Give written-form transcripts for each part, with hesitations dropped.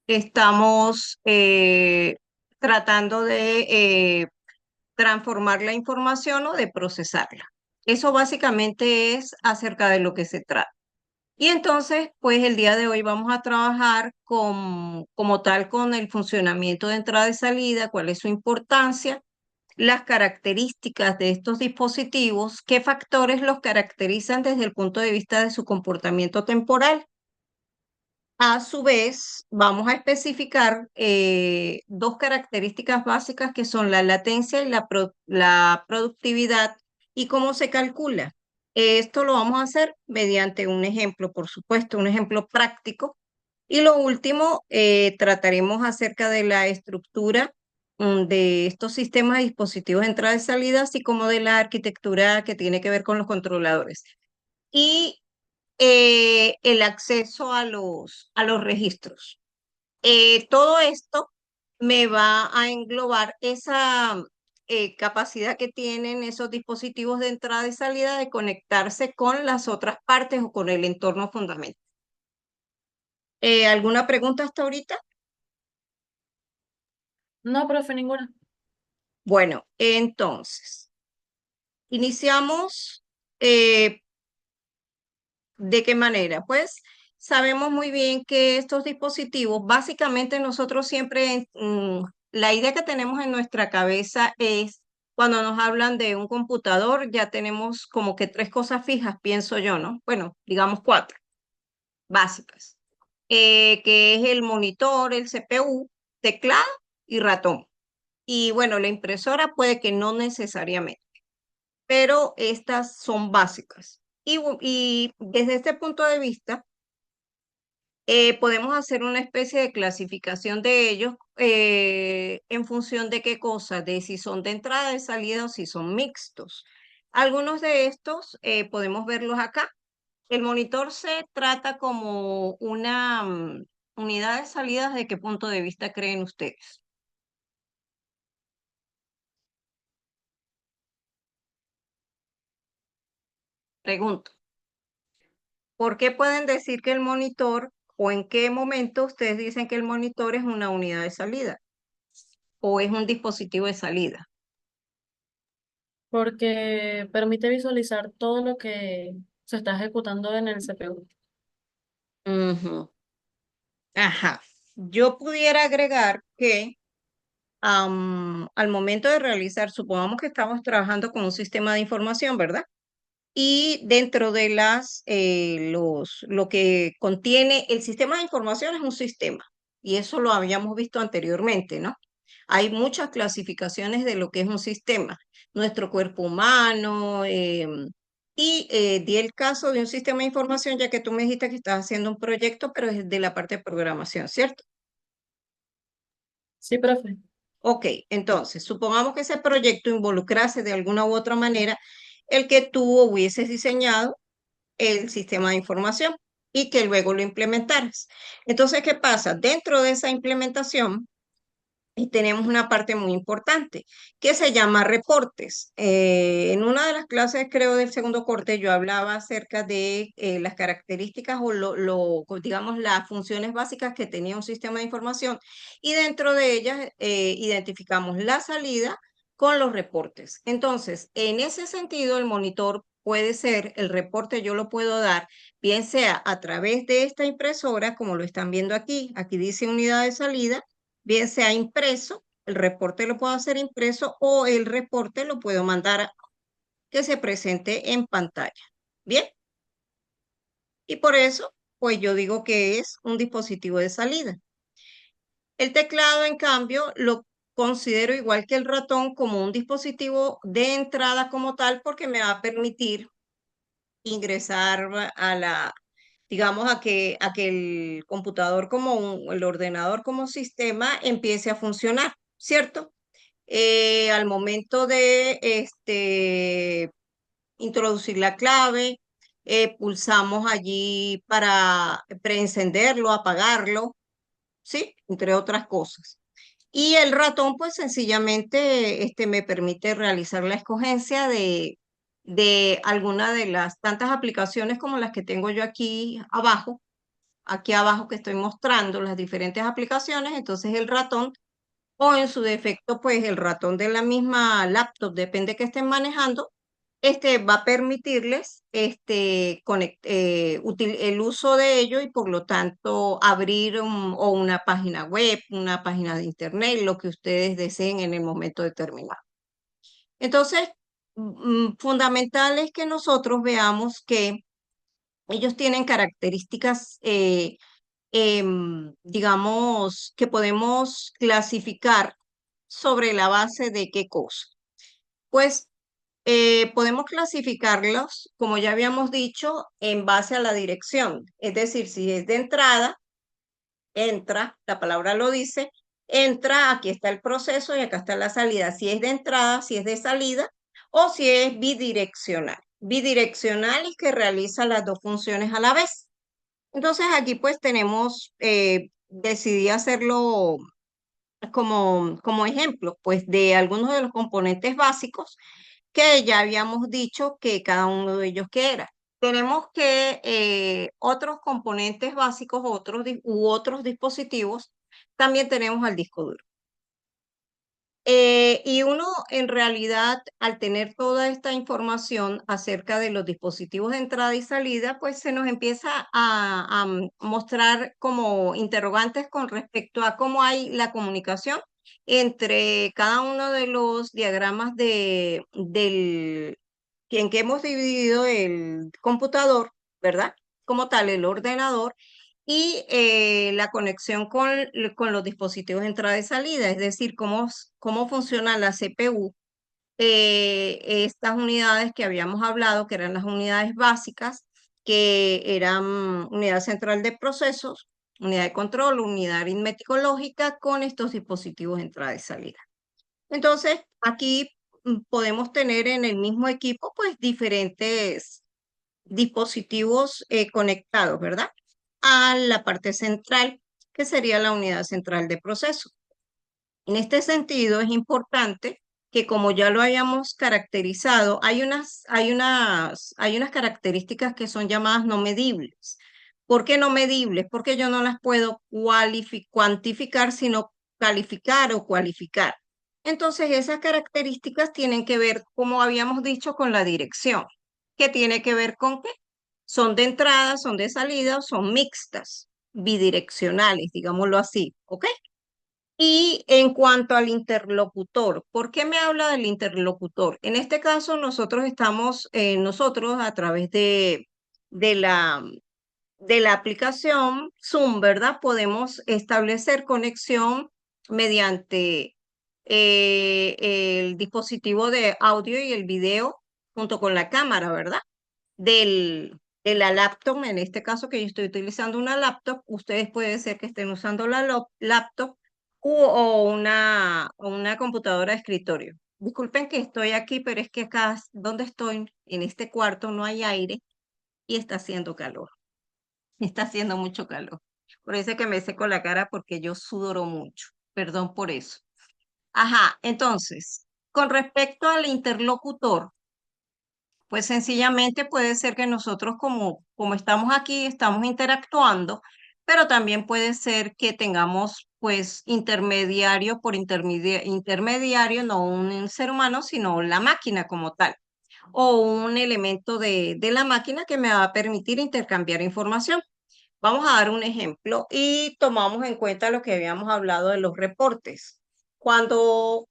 estamos tratando de transformar la información o de procesarla. Eso básicamente es acerca de lo que se trata. Y entonces, pues el día de hoy vamos a trabajar como tal con el funcionamiento de entrada y salida, cuál es su importancia, las características de estos dispositivos, qué factores los caracterizan desde el punto de vista de su comportamiento temporal. A su vez, vamos a especificar dos características básicas que son la latencia y la productividad y cómo se calcula. Esto lo vamos a hacer mediante un ejemplo, por supuesto, un ejemplo práctico. Y lo último, trataremos acerca de la estructura de estos sistemas de dispositivos de entrada y salida, así como de la arquitectura que tiene que ver con los controladores. Y el acceso a los registros. Todo esto me va a englobar esa capacidad que tienen esos dispositivos de entrada y salida de conectarse con las otras partes o con el entorno fundamental. ¿Alguna pregunta hasta ahorita? No, profe, ninguna. Bueno, entonces, iniciamos. eh, ¿De qué manera? Pues sabemos muy bien que estos dispositivos, básicamente nosotros siempre, la idea que tenemos en nuestra cabeza es, cuando nos hablan de un computador, ya tenemos como que tres cosas fijas, pienso yo, ¿no? Bueno, digamos cuatro básicas, que es el monitor, el CPU, teclado y ratón. Y bueno, la impresora puede que no necesariamente, pero estas son básicas. Y desde este punto de vista, podemos hacer una especie de clasificación de ellos en función de qué cosa, de si son de entrada, de salida o si son mixtos. Algunos de estos podemos verlos acá. El monitor se trata como una unidad de salida. ¿De qué punto de vista creen ustedes? Pregunto. ¿Por qué pueden decir que el monitor o en qué momento ustedes dicen que el monitor es una unidad de salida o es un dispositivo de salida? Porque permite visualizar todo lo que se está ejecutando en el CPU. Ujú. Ajá. Yo pudiera agregar que al momento de realizar, supongamos que estamos trabajando con un sistema de información, ¿verdad? Y dentro de lo que contiene el sistema de información es un sistema, y eso lo habíamos visto anteriormente, ¿no? Hay muchas clasificaciones de lo que es un sistema, nuestro cuerpo humano, di el caso de un sistema de información, ya que tú me dijiste que estás haciendo un proyecto, pero es de la parte de programación, ¿cierto? Sí, profe. Ok, entonces, supongamos que ese proyecto involucrase de alguna u otra manera el que tú hubieses diseñado el sistema de información y que luego lo implementaras. Entonces, ¿qué pasa? Dentro de esa implementación, y tenemos una parte muy importante que se llama reportes. En una de las clases, creo, del segundo corte, yo hablaba acerca de las características o digamos, las funciones básicas que tenía un sistema de información y dentro de ellas identificamos la salida con los reportes. Entonces, en ese sentido, el monitor puede ser, el reporte yo lo puedo dar, bien sea a través de esta impresora, como lo están viendo aquí, aquí dice unidad de salida, bien sea impreso, el reporte lo puedo hacer impreso o el reporte lo puedo mandar que se presente en pantalla. Bien, y por eso, pues yo digo que es un dispositivo de salida. El teclado, en cambio, lo considero igual que el ratón como un dispositivo de entrada como tal porque me va a permitir ingresar digamos, a que el computador el ordenador como sistema empiece a funcionar, ¿cierto? Al momento de introducir la clave, pulsamos allí para preencenderlo, apagarlo, ¿sí? Entre otras cosas. Y el ratón, pues sencillamente me permite realizar la escogencia de alguna de las tantas aplicaciones como las que tengo yo aquí abajo, aquí abajo que estoy mostrando las diferentes aplicaciones, entonces el ratón o en su defecto, pues el ratón de la misma laptop, depende que estén manejando, va a permitirles el uso de ello y por lo tanto abrir o una página web, una página de internet, lo que ustedes deseen en el momento determinado. Entonces, fundamental es que nosotros veamos que ellos tienen características, digamos, que podemos clasificar sobre la base de qué cosa. Pues podemos clasificarlos, como ya habíamos dicho, en base a la dirección. Es decir, si es de entrada, entra, la palabra lo dice, entra, aquí está el proceso y acá está la salida. Si es de entrada, si es de salida o si es bidireccional. Bidireccional es que realiza las dos funciones a la vez. Entonces aquí pues tenemos, decidí hacerlo como ejemplo, pues de algunos de los componentes básicos que ya habíamos dicho que cada uno de ellos que era. Tenemos que otros componentes básicos, u otros dispositivos, también tenemos al disco duro. Y uno en realidad, al tener toda esta información acerca de los dispositivos de entrada y salida, pues se nos empieza a mostrar como interrogantes con respecto a cómo hay la comunicación entre cada uno de los diagramas en que hemos dividido el computador, ¿verdad? Como tal, el ordenador y la conexión con los dispositivos de entrada y salida, es decir, cómo funciona la CPU, estas unidades que habíamos hablado, que eran las unidades básicas, que eran unidad central de procesos, unidad de control, unidad aritmético lógica, con estos dispositivos de entrada y salida. Entonces, aquí podemos tener en el mismo equipo, pues, diferentes dispositivos conectados, ¿verdad? A la parte central, que sería la unidad central de proceso. En este sentido, es importante que como ya lo habíamos caracterizado, hay unas características que son llamadas no medibles. ¿Por qué no medibles? Porque yo no las puedo cuantificar, sino calificar o cualificar. Entonces, esas características tienen que ver, como habíamos dicho, con la dirección. ¿Qué tiene que ver con qué? Son de entrada, son de salida, son mixtas, bidireccionales, digámoslo así, ¿ok? Y en cuanto al interlocutor, ¿por qué me habla del interlocutor? En este caso, nosotros a través de la, de la aplicación Zoom, ¿verdad? Podemos establecer conexión mediante el dispositivo de audio y el video junto con la cámara, ¿verdad? De la laptop, en este caso que yo estoy utilizando una laptop, ustedes puede ser que estén usando la laptop o una computadora de escritorio. Disculpen que estoy aquí, pero es que acá donde estoy, en este cuarto, no hay aire y está haciendo calor. Está haciendo mucho calor. Por eso es que me seco la cara porque yo sudoro mucho. Perdón por eso. Ajá, entonces, con respecto al interlocutor, pues sencillamente puede ser que nosotros como estamos aquí, estamos interactuando, pero también puede ser que tengamos pues intermediario por intermediario, no un ser humano, sino la máquina como tal, o un elemento de la máquina que me va a permitir intercambiar información. Vamos a dar un ejemplo y tomamos en cuenta lo que habíamos hablado de los reportes. Cuando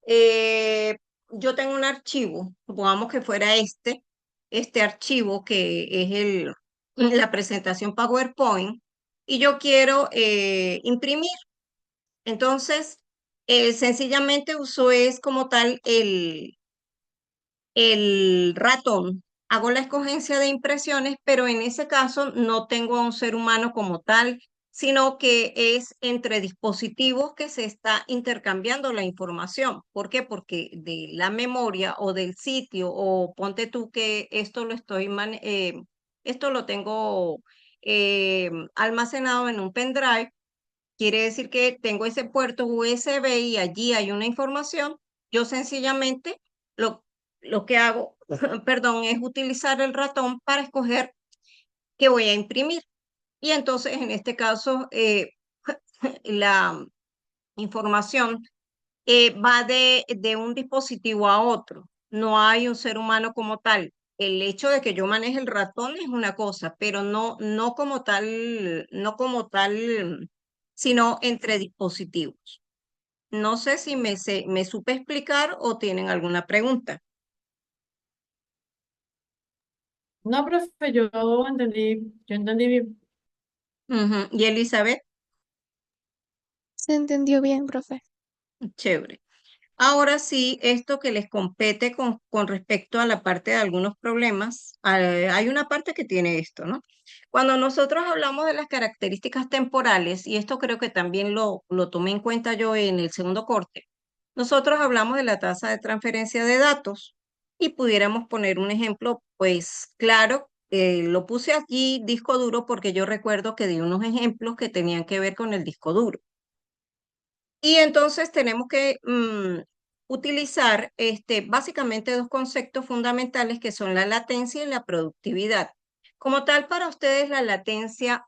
eh, yo tengo un archivo, supongamos que fuera este archivo que es la presentación PowerPoint, y yo quiero imprimir. Entonces, sencillamente uso es como tal el ratón. Hago la escogencia de impresiones, pero en ese caso no tengo a un ser humano como tal, sino que es entre dispositivos que se está intercambiando la información. ¿Por qué? Porque de la memoria o del sitio, o ponte tú que esto lo tengo almacenado en un pendrive. Quiere decir que tengo ese puerto USB y allí hay una información. Yo sencillamente lo, lo que hago, perdón, es utilizar el ratón para escoger qué voy a imprimir. Y entonces, en este caso, la información va de un dispositivo a otro. No hay un ser humano como tal. El hecho de que yo maneje el ratón es una cosa, pero no como tal, no como tal, sino entre dispositivos. No sé si me supe explicar o tienen alguna pregunta. No, profe, yo entendí bien. Ujú. Y Elizabeth, Se entendió bien, profe. chévere. Ahora sí, esto que les compete con respecto a la parte de algunos problemas, hay una parte que tiene esto, ¿no? Cuando nosotros hablamos de las características temporales, y esto creo que también lo tomé en cuenta yo en el segundo corte, nosotros hablamos de la tasa de transferencia de datos y pudiéramos poner un ejemplo, pues claro, lo puse aquí disco duro porque yo recuerdo que di unos ejemplos que tenían que ver con el disco duro. Y entonces tenemos que utilizar básicamente dos conceptos fundamentales que son la latencia y la productividad. Como tal, para ustedes la latencia,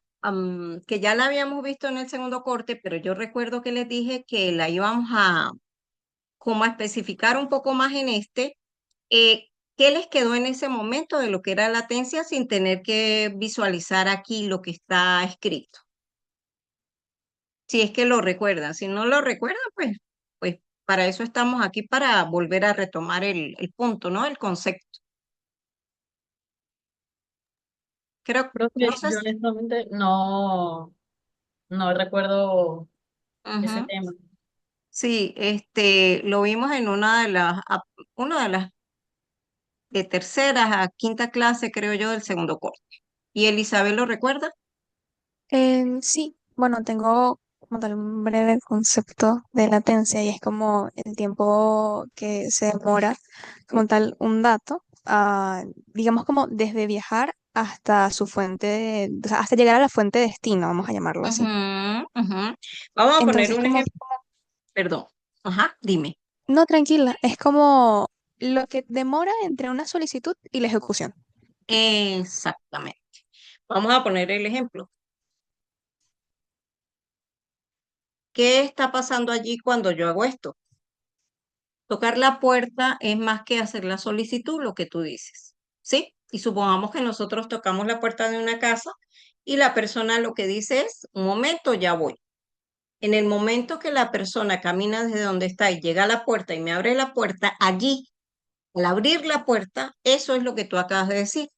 que ya la habíamos visto en el segundo corte, pero yo recuerdo que les dije que la íbamos a como a especificar un poco más en este, ¿qué les quedó en ese momento de lo que era latencia sin tener que visualizar aquí lo que está escrito? Si es que lo recuerdan. Si no lo recuerdan, pues para eso estamos aquí, para volver a retomar el punto, ¿no? El concepto. Creo, no Profe, sé yo si... honestamente no recuerdo ese Ujú. tema. Sí, lo vimos en una de las de terceras a quinta clase, creo yo, del segundo corte. ¿Y Elizabeth lo recuerda? Sí, bueno, tengo como tal un breve concepto de latencia y es como el tiempo que se demora como tal un dato, digamos como desde viajar hasta su fuente, o sea, hasta llegar a la fuente de destino, vamos a llamarlo Ujú, así. ujú. Vamos a poner Entonces, un como, ejemplo, perdón. Ajá, dime. no, tranquila, es como lo que demora entre una solicitud y la ejecución. Exactamente. Vamos a poner el ejemplo. ¿Qué está pasando allí cuando yo hago esto? Tocar la puerta es más que hacer la solicitud, lo que tú dices, ¿sí? Y supongamos que nosotros tocamos la puerta de una casa y la persona lo que dice es, un momento, ya voy. En el momento que la persona camina desde donde está y llega a la puerta y me abre la puerta, allí, al abrir la puerta, eso es lo que tú acabas de decir.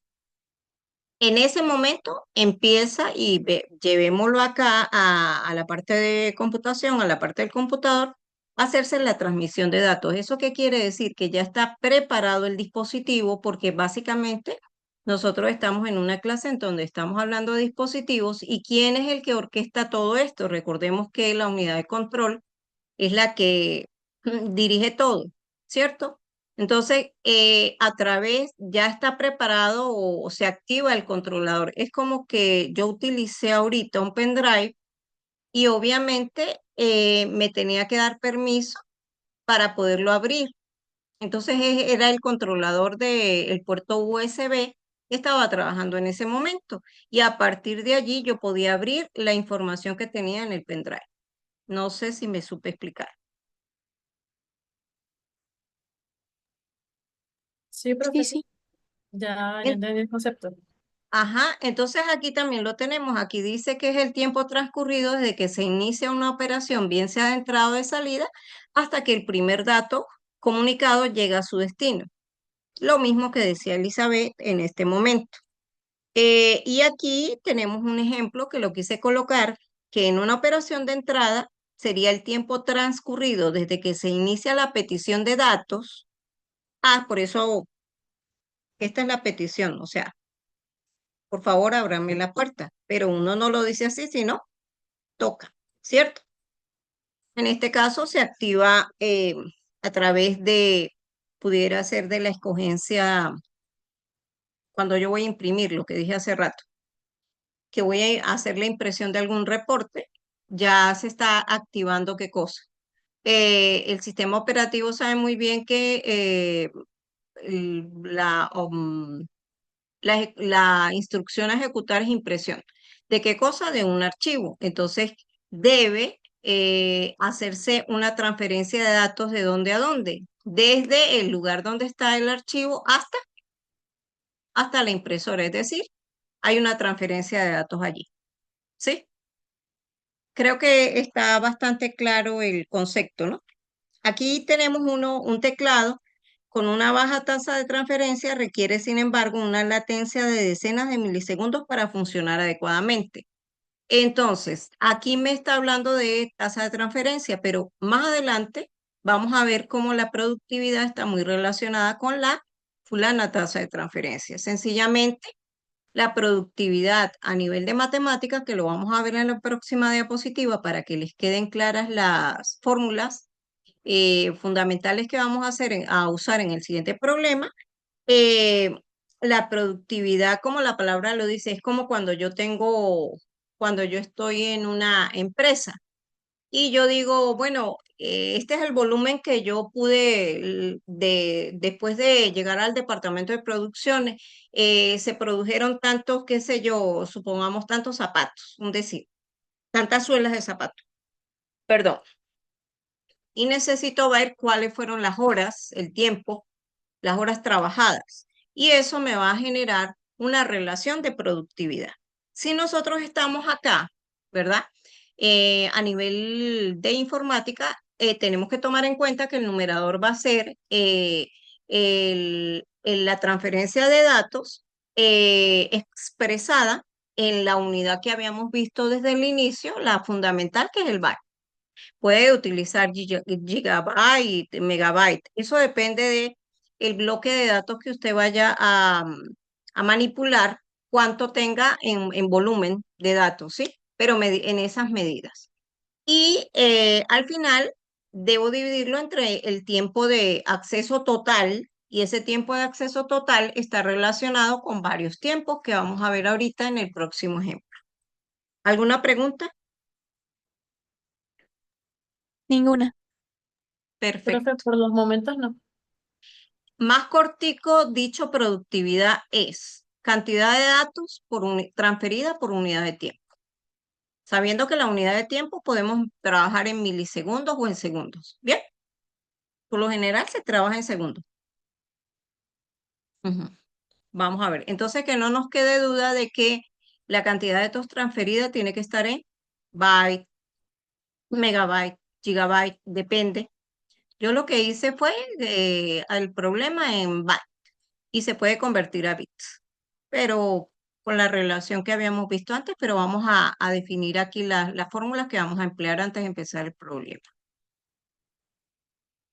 En ese momento empieza y llevémoslo acá a la parte de computación, a la parte del computador, a hacerse la transmisión de datos. ¿Eso qué quiere decir? Que ya está preparado el dispositivo porque básicamente nosotros estamos en una clase en donde estamos hablando de dispositivos y quién es el que orquesta todo esto. Recordemos que la unidad de control es la que dirige todo, ¿cierto? Entonces, a través, ya está preparado o se activa el controlador. Es como que yo utilicé ahorita un pendrive y obviamente me tenía que dar permiso para poderlo abrir. Entonces, era el controlador del puerto USB que estaba trabajando en ese momento. Y a partir de allí yo podía abrir la información que tenía en el pendrive. No sé si me supe explicar. Sí, Sí, profe, sí. sí. Ya entendí el concepto. Ajá, entonces aquí también lo tenemos. Aquí dice que es el tiempo transcurrido desde que se inicia una operación, bien sea de entrada o de salida, hasta que el primer dato comunicado llega a su destino. Lo mismo que decía Elizabeth en este momento. Y aquí tenemos un ejemplo que lo quise colocar, que en una operación de entrada sería el tiempo transcurrido desde que se inicia la petición de datos. Ah, por eso esta es la petición, o sea, por favor, ábrame la puerta. Pero uno no lo dice así, sino toca, ¿cierto? En este caso se activa a través de, pudiera ser de la escogencia, cuando yo voy a imprimir, lo que dije hace rato, que voy a hacer la impresión de algún reporte, ya se está activando qué cosa. El sistema operativo sabe muy bien que la instrucción a ejecutar es impresión. ¿De qué cosa? De un archivo. Entonces, debe hacerse una transferencia de datos de dónde a dónde, desde el lugar donde está el archivo hasta la impresora. Es decir, hay una transferencia de datos allí. ¿Sí? Creo que está bastante claro el concepto, ¿no? Aquí tenemos un teclado con una baja tasa de transferencia, requiere, sin embargo, una latencia de decenas de milisegundos para funcionar adecuadamente. Entonces, aquí me está hablando de tasa de transferencia, pero más adelante vamos a ver cómo la productividad está muy relacionada con la fulana tasa de transferencia. Sencillamente, la productividad a nivel de matemáticas, que lo vamos a ver en la próxima diapositiva para que les queden claras las fórmulas fundamentales que vamos a a usar en el siguiente problema. eh, la productividad, como la palabra lo dice, es como cuando yo estoy en una empresa y yo digo, bueno, este es el volumen que yo pude, después de llegar al departamento de producción, se produjeron tantos, qué sé yo, supongamos tantos zapatos, un decir, tantas suelas de zapatos, perdón. Y necesito ver cuáles fueron las horas, el tiempo, las horas trabajadas. Y eso me va a generar una relación de productividad. Si nosotros estamos acá, ¿verdad? A nivel de informática, tenemos que tomar en cuenta que el numerador va a ser la transferencia de datos expresada en la unidad que habíamos visto desde el inicio, la fundamental, que es el byte. Puede utilizar gigabyte, megabyte. Eso depende de el bloque de datos que usted vaya a manipular, cuánto tenga en volumen de datos, ¿sí? Pero en esas medidas. Y al final debo dividirlo entre el tiempo de acceso total, y ese tiempo de acceso total está relacionado con varios tiempos que vamos a ver ahorita en el próximo ejemplo. ¿Alguna pregunta? Ninguna. Perfecto. Profe, por los momentos no. Más cortico, dicho productividad es cantidad de datos transferida por unidad de tiempo. Sabiendo que la unidad de tiempo podemos trabajar en milisegundos o en segundos. Bien, por lo general se trabaja en segundos. Ujú. Vamos a ver. Entonces, que no nos quede duda de que la cantidad de datos transferida tiene que estar en byte, megabyte, gigabyte, depende. Yo lo que hice fue el problema en byte y se puede convertir a bits, pero con la relación que habíamos visto antes, pero vamos a definir aquí las fórmulas que vamos a emplear antes de empezar el problema.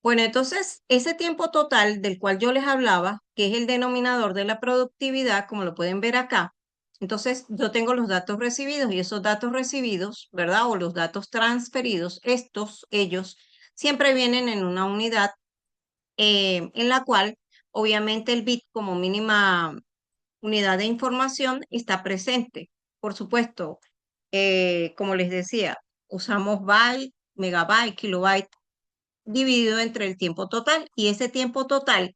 Bueno, entonces, ese tiempo total del cual yo les hablaba, que es el denominador de la productividad, como lo pueden ver acá, entonces yo tengo los datos recibidos y esos datos recibidos, ¿verdad? O los datos transferidos, ellos, siempre vienen en una unidad en la cual obviamente el bit como mínima unidad de información está presente. Por supuesto, como les decía, usamos byte, megabyte, kilobyte dividido entre el tiempo total y ese tiempo total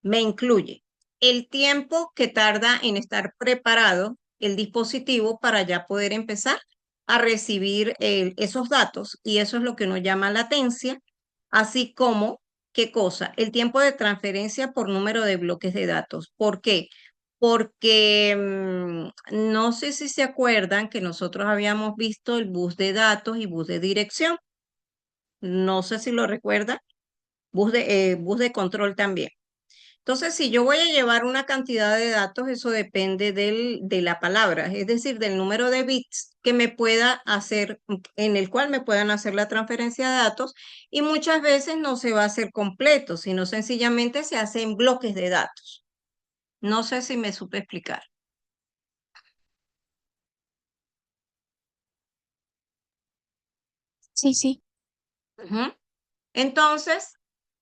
me incluye el tiempo que tarda en estar preparado el dispositivo para ya poder empezar a recibir esos datos y eso es lo que uno llama latencia, así como, ¿qué cosa? El tiempo de transferencia por número de bloques de datos. ¿Por qué? Porque no sé si se acuerdan que nosotros habíamos visto el bus de datos y bus de dirección. No sé si lo recuerdan. Bus de control también. Entonces, si yo voy a llevar una cantidad de datos, eso depende de la palabra, es decir, del número de bits que me pueda hacer, en el cual me puedan hacer la transferencia de datos, y muchas veces no se va a hacer completo, sino sencillamente se hace en bloques de datos. No sé si me supe explicar. Sí, sí. Ujú. Entonces,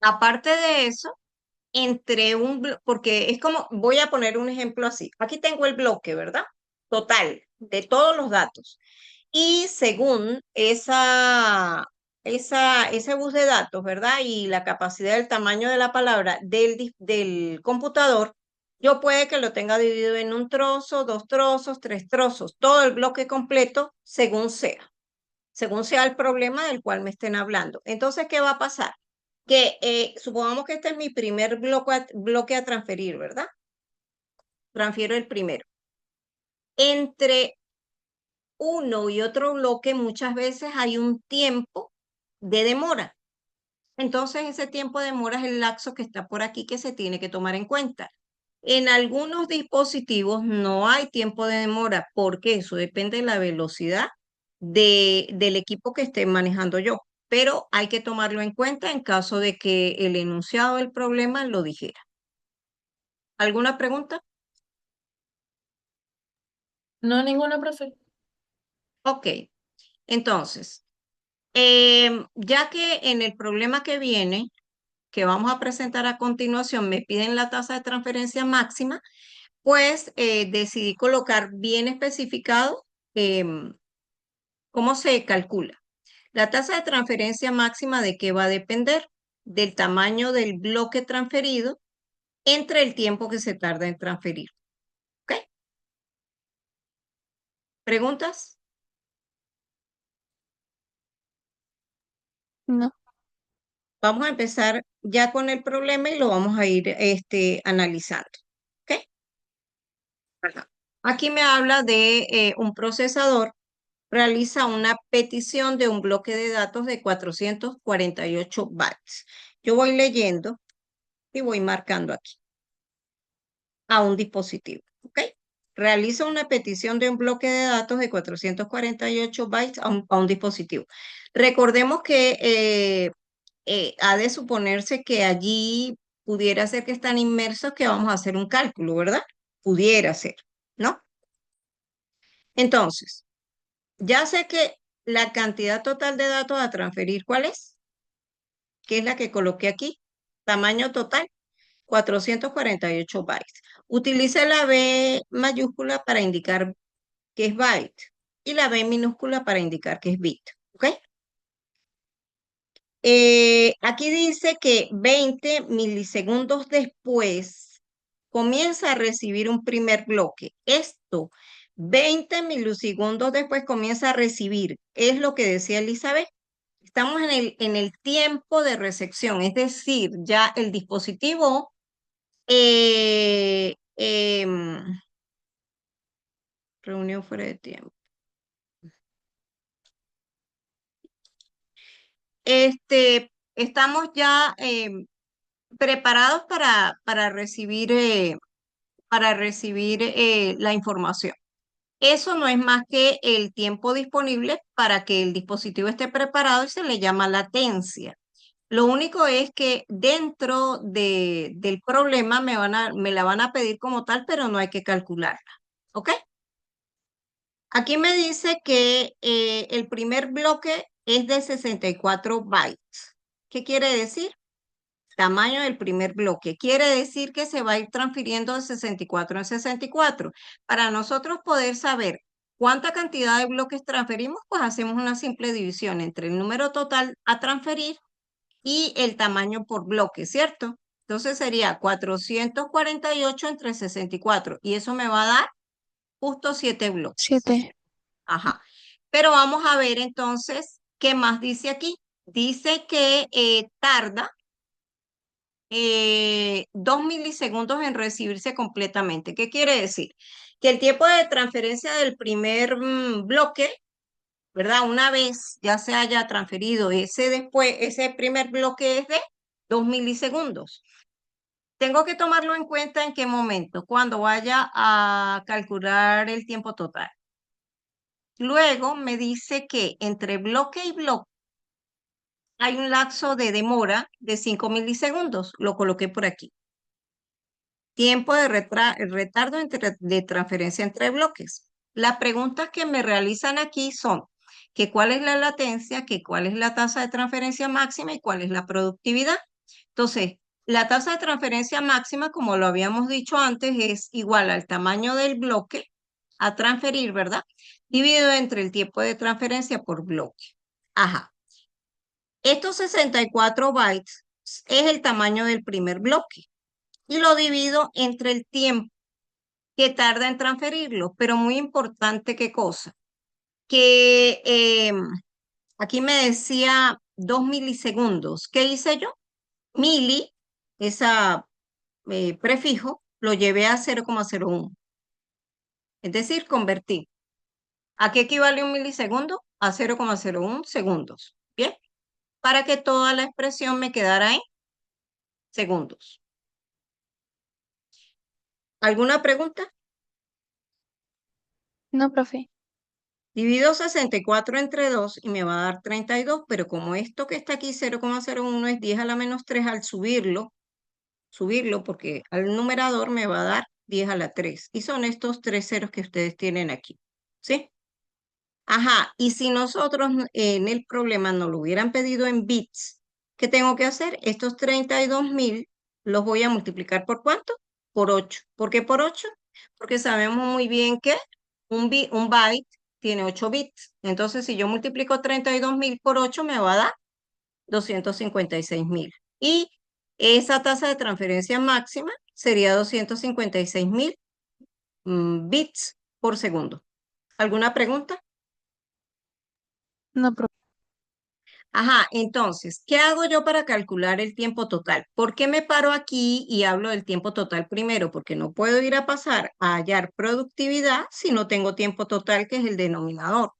aparte de eso, porque es como, voy a poner un ejemplo así. Aquí tengo el bloque, ¿verdad? Total, de todos los datos. Y según ese bus de datos, ¿verdad? Y la capacidad del tamaño de la palabra del computador, Yo puede que lo tenga dividido en un trozo, dos trozos, tres trozos, todo el bloque completo según sea el problema del cual me estén hablando. Entonces, ¿qué va a pasar? Que supongamos que este es mi primer bloque a transferir, ¿verdad? Transfiero el primero. Entre uno y otro bloque muchas veces hay un tiempo de demora. Entonces, ese tiempo de demora es el lapso que está por aquí que se tiene que tomar en cuenta. En algunos dispositivos no hay tiempo de demora porque eso depende de la velocidad del equipo que esté manejando yo, pero hay que tomarlo en cuenta en caso de que el enunciado del problema lo dijera. ¿Alguna pregunta? No, ninguna, profe. Ok, entonces, ya que en el problema que viene, que vamos a presentar a continuación, me piden la tasa de transferencia máxima, pues decidí colocar bien especificado cómo se calcula. La tasa de transferencia máxima de qué va a depender del tamaño del bloque transferido entre el tiempo que se tarda en transferir. ¿Ok? ¿Preguntas? No. Vamos a empezar ya con el problema y lo vamos a ir analizando. ¿Ok? Ajá. Aquí me habla de un procesador realiza una petición de un bloque de datos de 448 bytes. Yo voy leyendo y voy marcando aquí a un dispositivo, ¿ok? Realiza una petición de un bloque de datos de 448 bytes a un dispositivo. Recordemos que ha de suponerse que allí pudiera ser que están inmersos que vamos a hacer un cálculo, ¿verdad? Pudiera ser, ¿no? Entonces, ya sé que la cantidad total de datos a transferir, ¿cuál es? Que es la que coloqué aquí. Tamaño total, 448 bytes. Utilice la B mayúscula para indicar que es byte y la B minúscula para indicar que es bit. ¿Ok? Aquí dice que 20 milisegundos después comienza a recibir un primer bloque. Esto, 20 milisegundos después comienza a recibir. Es lo que decía Elizabeth. Estamos en el tiempo de recepción, es decir, ya el dispositivo reunión fuera de tiempo. Estamos ya preparados para recibir la información. Eso no es más que el tiempo disponible para que el dispositivo esté preparado y se le llama latencia. Lo único es que dentro del problema me la van a pedir como tal, pero no hay que calcularla. ¿Ok? Aquí me dice que el primer bloque es de 64 bytes. ¿Qué quiere decir? Tamaño del primer bloque. Quiere decir que se va a ir transfiriendo de 64 en 64. Para nosotros poder saber cuánta cantidad de bloques transferimos, pues hacemos una simple división entre el número total a transferir y el tamaño por bloque, ¿cierto? Entonces sería 448 entre 64 y eso me va a dar justo 7 bloques. 7. Ajá. Pero vamos a ver entonces qué más dice aquí. Dice que tarda 2 milisegundos en recibirse completamente. ¿Qué quiere decir? Que el tiempo de transferencia del primer bloque, ¿verdad? Una vez ya se haya transferido ese primer bloque es de 2 milisegundos. Tengo que tomarlo en cuenta en qué momento, cuando vaya a calcular el tiempo total. Luego me dice que entre bloque y bloque hay un lapso de demora de 5 milisegundos. Lo coloqué por aquí. Tiempo de retardo de transferencia entre bloques. Las preguntas que me realizan aquí son que cuál es la latencia, que cuál es la tasa de transferencia máxima y cuál es la productividad. Entonces, la tasa de transferencia máxima, como lo habíamos dicho antes, es igual al tamaño del bloque a transferir, ¿verdad? Dividido entre el tiempo de transferencia por bloque. Ajá. Estos 64 bytes es el tamaño del primer bloque. y lo divido entre el tiempo que tarda en transferirlo. Pero muy importante, ¿qué cosa? Que aquí me decía 2 milisegundos. ¿Qué hice yo? Mili, esa prefijo, lo llevé a 0,01. Es decir, convertí. ¿A qué equivale un milisegundo? A 0,01 segundos. Bien, para que toda la expresión me quedara en segundos. ¿Alguna pregunta? No, profe. Divido 64 entre 2 y me va a dar 32, pero como esto que está aquí 0,01 es 10 a la menos 3, al subirlo porque al numerador me va a dar 10 a la 3. Y son estos 3 ceros que ustedes tienen aquí. ¿Sí? Ajá, y si nosotros en el problema nos lo hubieran pedido en bits, ¿qué tengo que hacer? Estos 32.000 los voy a multiplicar ¿por cuánto? Por 8. ¿Por qué por 8? Porque sabemos muy bien que un byte tiene 8 bits. Entonces, si yo multiplico 32.000 por 8, me va a dar 256.000. Y esa tasa de transferencia máxima sería 256.000 bits por segundo. ¿Alguna pregunta? No, profe. Ajá, entonces, ¿qué hago yo para calcular el tiempo total? ¿Por qué me paro aquí y hablo del tiempo total primero? Porque no puedo ir a pasar a hallar productividad si no tengo tiempo total, que es el denominador.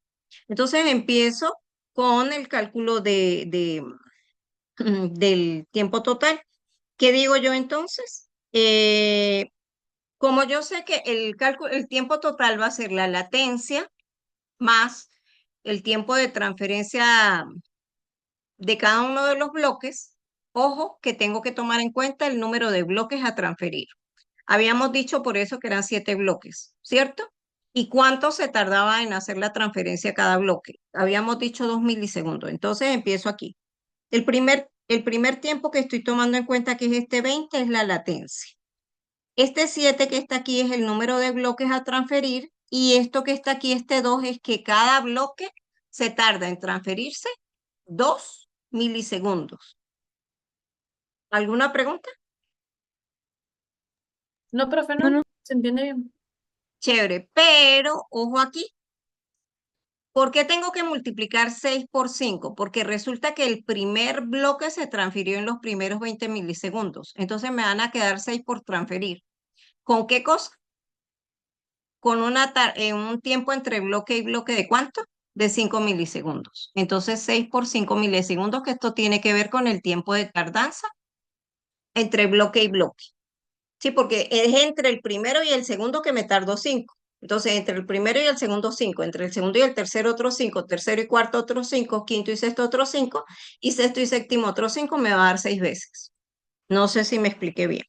Entonces empiezo con el cálculo del tiempo total. ¿Qué digo yo entonces? Como yo sé que el tiempo total va a ser la latencia más el tiempo de transferencia de cada uno de los bloques, ojo que tengo que tomar en cuenta el número de bloques a transferir. Habíamos dicho por eso que eran 7 bloques, ¿cierto? ¿Y cuánto se tardaba en hacer la transferencia a cada bloque? Habíamos dicho 2 milisegundos. Entonces empiezo aquí. El primer tiempo que estoy tomando en cuenta, que es este 20, es la latencia. Este 7 que está aquí es el número de bloques a transferir y esto que está aquí, este 2, es que cada bloque se tarda en transferirse 2 milisegundos. ¿Alguna pregunta? No, profe, No, no. no. ¿Se entiende bien? Chévere, pero ojo aquí. ¿Por qué tengo que multiplicar 6 por 5? Porque resulta que el primer bloque se transfirió en los primeros 20 milisegundos. Entonces me van a quedar 6 por transferir. ¿Con qué cosa? Con un tiempo entre bloque y bloque ¿de cuánto? De 5 milisegundos. Entonces 6 por 5 milisegundos, que esto tiene que ver con el tiempo de tardanza entre bloque y bloque. Sí, porque es entre el primero y el segundo que me tardo 5. Entonces, entre el primero y el segundo 5, entre el segundo y el tercero otros 5, tercero y cuarto otros 5, quinto y sexto otros 5, y sexto y séptimo otros 5, me va a dar 6 veces. No sé si me expliqué bien.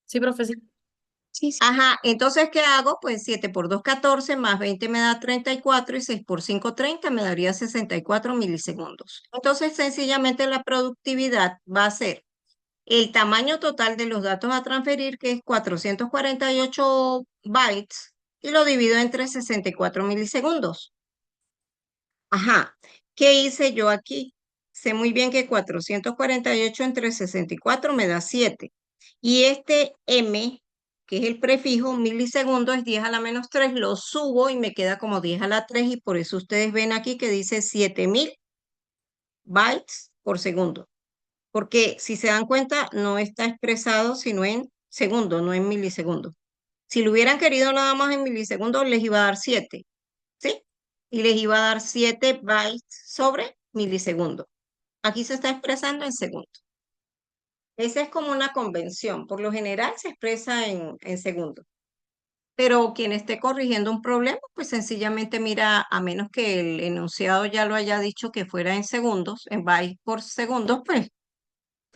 Sí, profe, sí. Sí, sí. Ajá, entonces, ¿qué hago? Pues 7 por 2, 14, más 20 me da 34 y 6 por 5, 30, me daría 64 milisegundos. Entonces, sencillamente la productividad va a ser el tamaño total de los datos a transferir, que es 448 bytes, y lo divido entre 64 milisegundos. Ajá, ¿qué hice yo aquí? Sé muy bien que 448 entre 64 me da 7. Y este m, que es el prefijo milisegundo, es 10 a la menos 3, lo subo y me queda como 10 a la 3, y por eso ustedes ven aquí que dice 7000 bytes por segundo. Porque si se dan cuenta, no está expresado sino en segundos, no en milisegundos. Si lo hubieran querido nada más en milisegundos, les iba a dar 7, ¿sí? Y les iba a dar 7 bytes sobre milisegundo. Aquí se está expresando en segundos. Esa es como una convención. Por lo general se expresa en segundos. Pero quien esté corrigiendo un problema, pues sencillamente mira, a menos que el enunciado ya lo haya dicho que fuera en segundos, en bytes por segundos, pues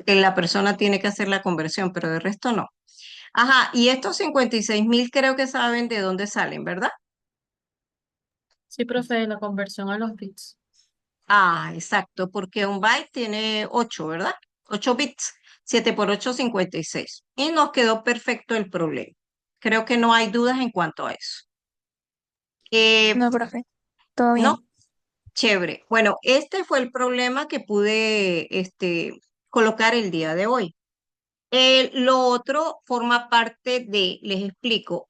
la persona tiene que hacer la conversión, pero de resto no. Ajá, y estos 56.000 creo que saben de dónde salen, ¿verdad? Sí, profe, la conversión a los bits. Ah, exacto, porque un byte tiene 8, ¿verdad? 8 bits. 7 por 8, 56. Y nos quedó perfecto el problema. Creo que no hay dudas en cuanto a eso. No, profe. Todo ¿No? bien. Chévere. Bueno, este fue el problema que pude colocar el día de hoy. Lo otro forma parte de, les explico,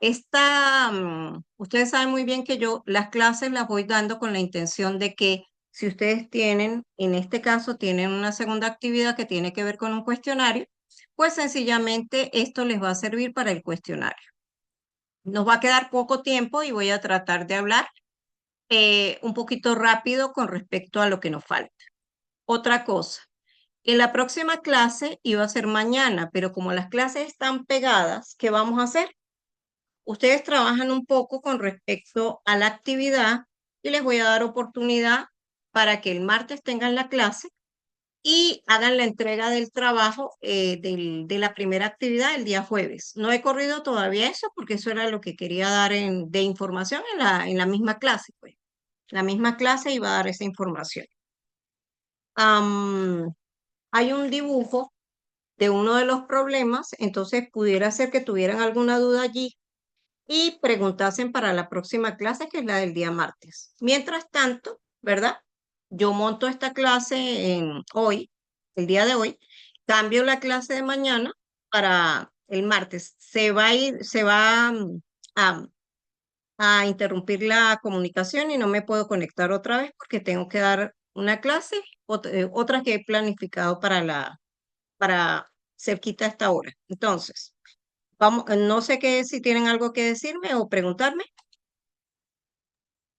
ustedes saben muy bien que yo las clases las voy dando con la intención de que si ustedes tienen, en este caso, tienen una segunda actividad que tiene que ver con un cuestionario, pues sencillamente esto les va a servir para el cuestionario. Nos va a quedar poco tiempo y voy a tratar de hablar un poquito rápido con respecto a lo que nos falta. Otra cosa. En la próxima clase iba a ser mañana, pero como las clases están pegadas, ¿qué vamos a hacer? Ustedes trabajan un poco con respecto a la actividad y les voy a dar oportunidad para que el martes tengan la clase y hagan la entrega del trabajo de la primera actividad el día jueves. No he corrido todavía eso porque eso era lo que quería dar de información en la misma clase, pues. La misma clase iba a dar esa información. Hay un dibujo de uno de los problemas, entonces pudiera ser que tuvieran alguna duda allí y preguntasen para la próxima clase, que es la del día martes. Mientras tanto, ¿verdad? Yo monto esta clase hoy, el día de hoy, cambio la clase de mañana para el martes. Se va a, a interrumpir la comunicación y no me puedo conectar otra vez porque tengo que dar una clase, otra que he planificado para cerquita a esta hora. Entonces, vamos, no sé si tienen algo que decirme o preguntarme.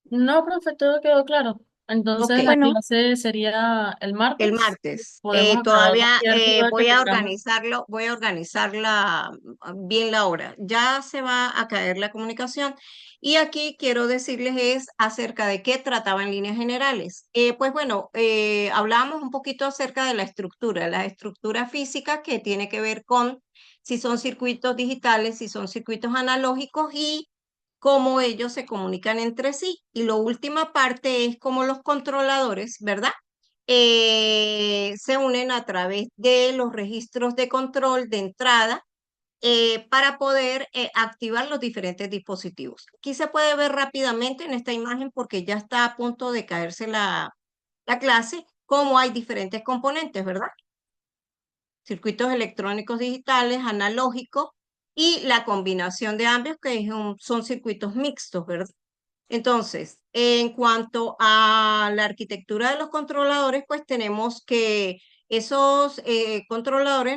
No, profe, todo quedó claro. Ok, Entonces la Bueno, clase sería el el martes. martes. Podemos aclarar Todavía cualquier duda que tengamos. voy a organizarla bien la hora. Ya se va a caer la comunicación. Y aquí quiero decirles es acerca de qué trataba en líneas generales. Pues bueno, hablábamos un poquito acerca de la estructura física que tiene que ver con si son circuitos digitales, si son circuitos analógicos y cómo ellos se comunican entre sí. Y la última parte es cómo los controladores, ¿verdad? Se unen a través de los registros de control de entrada para poder activar los diferentes dispositivos. Aquí se puede ver rápidamente en esta imagen porque ya está a punto de caerse la clase, cómo hay diferentes componentes, ¿verdad? Circuitos electrónicos digitales, analógicos y la combinación de ambos que son circuitos mixtos, ¿verdad? Entonces, en cuanto a la arquitectura de los controladores, pues tenemos que esos controladores